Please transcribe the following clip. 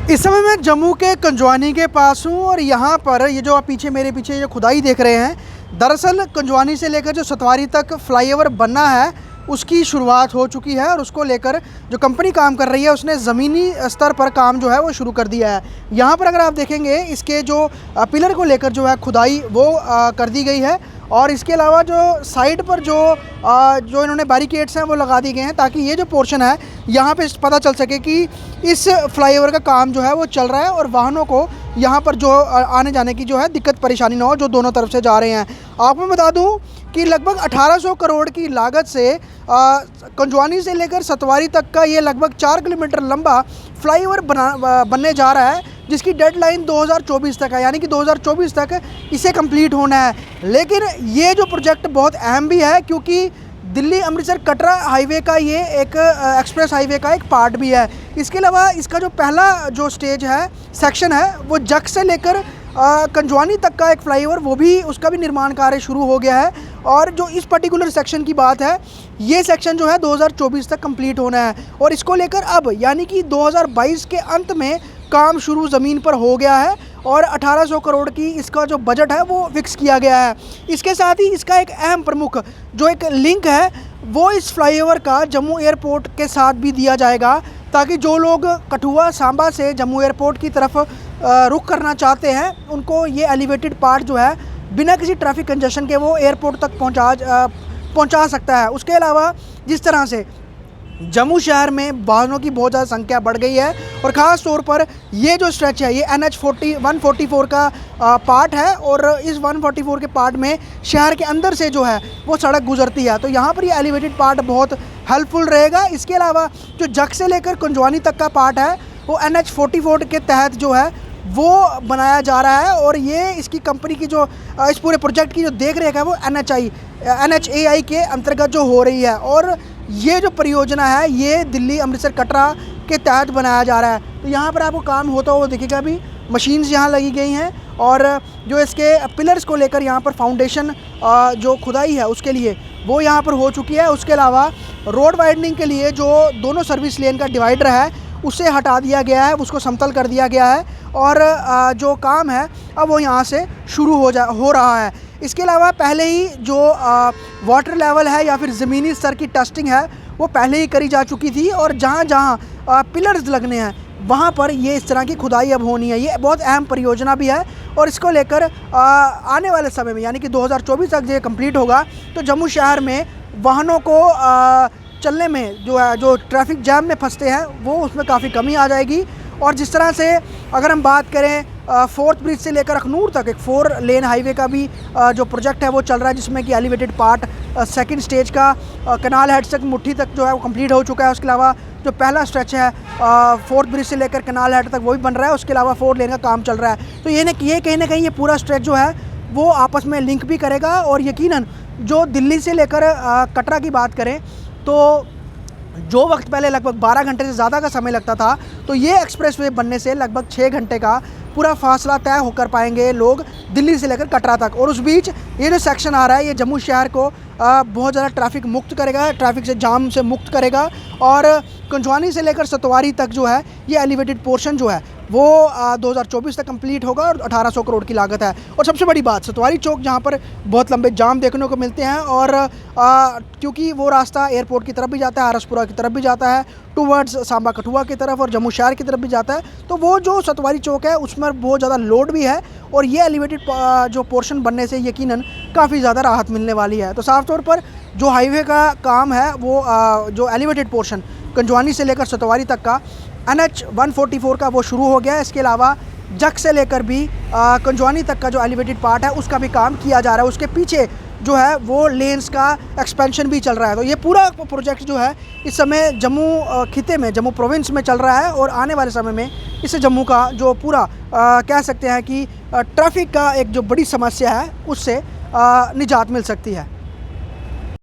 इस समय मैं जम्मू के कंजवानी के पास हूँ और यहाँ पर ये जो आप पीछे मेरे पीछे जो खुदाई देख रहे हैं, दरअसल कंजवानी से लेकर जो सतवारी तक फ्लाईओवर बनना है उसकी शुरुआत हो चुकी है और उसको लेकर जो कंपनी काम कर रही है उसने ज़मीनी स्तर पर काम जो है वो शुरू कर दिया है। यहाँ पर अगर आप देखेंगे इसके जो पिलर को लेकर जो है खुदाई वो कर दी गई है और इसके अलावा जो साइड पर जो इन्होंने बैरिकेड्स हैं वो लगा दिए गए हैं ताकि ये जो पोर्शन है यहाँ पे पता चल सके कि इस फ्लाईओवर का काम जो है वो चल रहा है और वाहनों को यहाँ पर जो आने जाने की जो है दिक्कत परेशानी ना हो जो दोनों तरफ से जा रहे हैं। आपको मैं बता दूँ कि लगभग 1800 करोड़ की लागत से कंजवानी से लेकर सतवारी तक का ये लगभग 4 किलोमीटर लंबा फ्लाईओवर बनने जा रहा है, जिसकी डेडलाइन 2024 तक है, यानी कि 2024 तक इसे कंप्लीट होना है। लेकिन ये जो प्रोजेक्ट बहुत अहम भी है क्योंकि दिल्ली अमृतसर कटरा हाईवे का ये एक एक्सप्रेस हाईवे का एक पार्ट भी है। इसके अलावा इसका जो पहला जो स्टेज है सेक्शन है वो जख से लेकर कंजवानी तक का एक फ्लाईओवर वो भी उसका भी निर्माण कार्य शुरू हो गया है और जो इस पर्टिकुलर सेक्शन की बात है ये सेक्शन जो है 2024 तक कंप्लीट होना है और इसको लेकर अब यानी कि 2022 के अंत में काम शुरू ज़मीन पर हो गया है और 1800 करोड़ की इसका जो बजट है वो फिक्स किया गया है। इसके साथ ही इसका एक अहम प्रमुख जो एक लिंक है वो इस फ्लाईओवर का जम्मू एयरपोर्ट के साथ भी दिया जाएगा ताकि जो लोग कठुआ सांबा से जम्मू एयरपोर्ट की तरफ रुख करना चाहते हैं उनको ये एलिवेटेड पार्ट जो है बिना किसी ट्रैफिक कंजेशन के वो एयरपोर्ट तक पहुंचा सकता है। उसके अलावा जिस तरह से जम्मू शहर में वाहनों की बहुत ज़्यादा संख्या बढ़ गई है और ख़ास तौर पर ये जो स्ट्रेच है ये NH 144 का पार्ट है और इस 144 के पार्ट में शहर के अंदर से जो है वो सड़क गुजरती है, तो यहाँ पर ये एलिवेटेड पार्ट बहुत हेल्पफुल रहेगा। इसके अलावा जो जख से लेकर कंजवानी तक का पार्ट है वो NH 44 के तहत जो है वो बनाया जा रहा है और ये इसकी कंपनी की जो इस पूरे प्रोजेक्ट की जो देख रेख है वो NHAI के अंतर्गत जो हो रही है और ये जो परियोजना है ये दिल्ली अमृतसर कटरा के तहत बनाया जा रहा है। तो यहाँ पर आपको काम होता हुआ दिखेगा, भी मशीन्स यहाँ लगी गई हैं और जो इसके पिलर्स को लेकर यहाँ पर फाउंडेशन जो खुदाई है उसके लिए वो यहाँ पर हो चुकी है। उसके अलावा रोड वाइडनिंग के लिए जो दोनों सर्विस लेन का डिवाइडर है उसे हटा दिया गया है, उसको समतल कर दिया गया है और जो काम है अब वो यहाँ से शुरू हो रहा है। इसके अलावा पहले ही जो वाटर लेवल है या फिर ज़मीनी स्तर की टेस्टिंग है वो पहले ही करी जा चुकी थी और जहाँ जहाँ पिलर्स लगने हैं वहाँ पर ये इस तरह की खुदाई अब होनी है। ये बहुत अहम परियोजना भी है और इसको लेकर आने वाले समय में यानी कि 2024 तक ये कंप्लीट होगा तो जम्मू शहर में वाहनों को चलने में जो ट्रैफिक जैम में फंसते हैं वो उसमें काफ़ी कमी आ जाएगी। और जिस तरह से अगर हम बात करें फोर्थ ब्रिज से लेकर अखनूर तक एक 4 लेन हाईवे का भी जो प्रोजेक्ट है वो चल रहा है, जिसमें कि एलिवेटेड पार्ट सेकंड स्टेज का कनाल हेड तक मुट्ठी तक जो है वो कंप्लीट हो चुका है। उसके अलावा जो पहला स्ट्रेच है फोर्थ ब्रिज से लेकर कनाल हेड तक वो भी बन रहा है। उसके अलावा 4 लेन का काम चल रहा है, तो ये कहीं ना कहीं ये पूरा स्ट्रेच जो है वो आपस में लिंक भी करेगा और यकीनन जो दिल्ली से लेकर कटरा की बात करें तो जो वक्त पहले लगभग 12 घंटे से ज़्यादा का समय लगता था तो ये एक्सप्रेसवे बनने से लगभग 6 घंटे का पूरा फासला तय होकर पाएंगे लोग दिल्ली से लेकर कटरा तक। और उस बीच ये जो सेक्शन आ रहा है ये जम्मू शहर को बहुत ज़्यादा ट्रैफिक मुक्त करेगा, ट्रैफिक से जाम से मुक्त करेगा और कंजवानी से लेकर सतवारी तक जो है ये एलिवेटेड पोर्शन जो है वो 2024 तक कंप्लीट होगा और 1800 करोड़ की लागत है। और सबसे बड़ी बात सतवारी चौक जहाँ पर बहुत लंबे जाम देखने को मिलते हैं और क्योंकि वो रास्ता एयरपोर्ट की तरफ भी जाता है, आरसपुरा की तरफ भी जाता है, टूवर्ड्स सांबा कठुआ की तरफ और जम्मू शहर की तरफ भी जाता है, तो वो जो सतवारी चौक है उसमें बहुत ज़्यादा लोड भी है और ये एलिवेटेड जो पोर्शन बनने से यकीनन काफ़ी ज़्यादा राहत मिलने वाली है। तो साफ तौर पर जो हाईवे का काम है वो जो एलिवेटेड पोर्शन कंजवानी से लेकर सतवारी तक का NH 144 का वो शुरू हो गया है। इसके अलावा जख से लेकर भी कंजवानी तक का जो एलिवेटेड पार्ट है उसका भी काम किया जा रहा है। उसके पीछे जो है वो लेन्स का एक्सपेंशन भी चल रहा है। तो ये पूरा प्रोजेक्ट जो है इस समय जम्मू खिते में जम्मू प्रोविंस में चल रहा है और आने वाले समय में इससे जम्मू का जो पूरा कह सकते हैं कि ट्रैफिक का एक जो बड़ी समस्या है उससे निजात मिल सकती है।